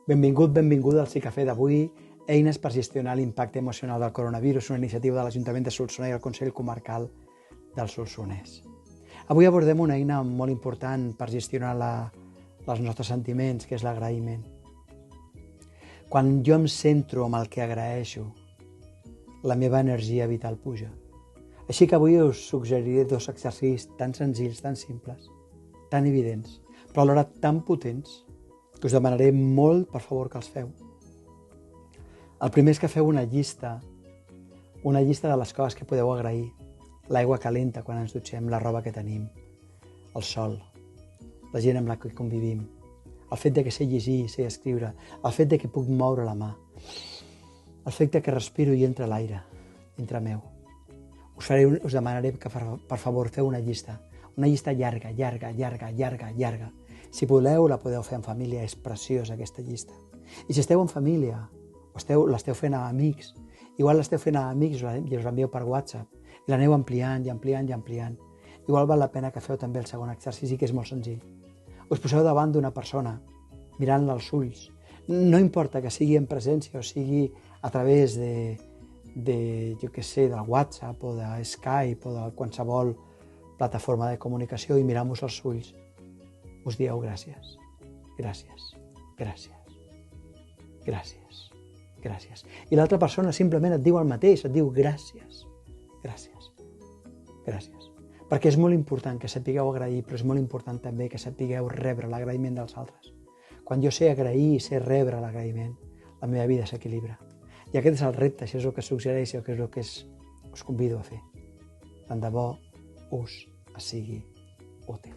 Benvingut, benvinguda al Psicafé d'avui, eines per gestionar l'impacte emocional del coronavirus, una iniciativa de l'Ajuntament de Solsona i el Consell Comarcal del Solsonès. Avui abordem una eina molt important per gestionar els nostres sentiments, que és l'agraïment. Quan jo em centro en el que agraeixo, la meva energia vital puja. Així que avui us suggeriré 2 exercicis tan senzills, tan simples, tan evidents, però alhora tan potents, que us demanaré molt, per favor, que els feu. El primer és que feu una llista de les coses que podeu agrair. L'aigua calenta quan ens dutxem, la roba que tenim, el sol, la gent amb la que convivim, el fet de que sé llegir, sé escriure, el fet de que puc moure la mà, el fet de que respiro i entra l'aire, dintre meu. Us demanaré que, per favor, feu una llista llarga. Si voleu, la podeu fer en família, és preciosa aquesta llista. I si esteu en família, o l'esteu fent amb amics, igual l'esteu fent amb amics i us l'envieu per WhatsApp, i l'aneu ampliant. Igual val la pena que feu també el segon exercici, que és molt senzill. Us poseu davant d'una persona, mirant-la als ulls. No importa que sigui en presència o sigui a través del WhatsApp o de Skype o de qualsevol plataforma de comunicació, i mirant-vos als ulls. Us dieu gràcies. I l'altra persona simplement et diu el mateix, et diu gràcies. Perquè és molt important que sapigueu agrair, però és molt important també que sapigueu rebre l'agraïment dels altres. Quan jo sé agrair i sé rebre l'agraïment, la meva vida s'equilibra. I aquest és el repte, això és el que suggereixo, que és el que us convido a fer. Tant de bo us sigui útil.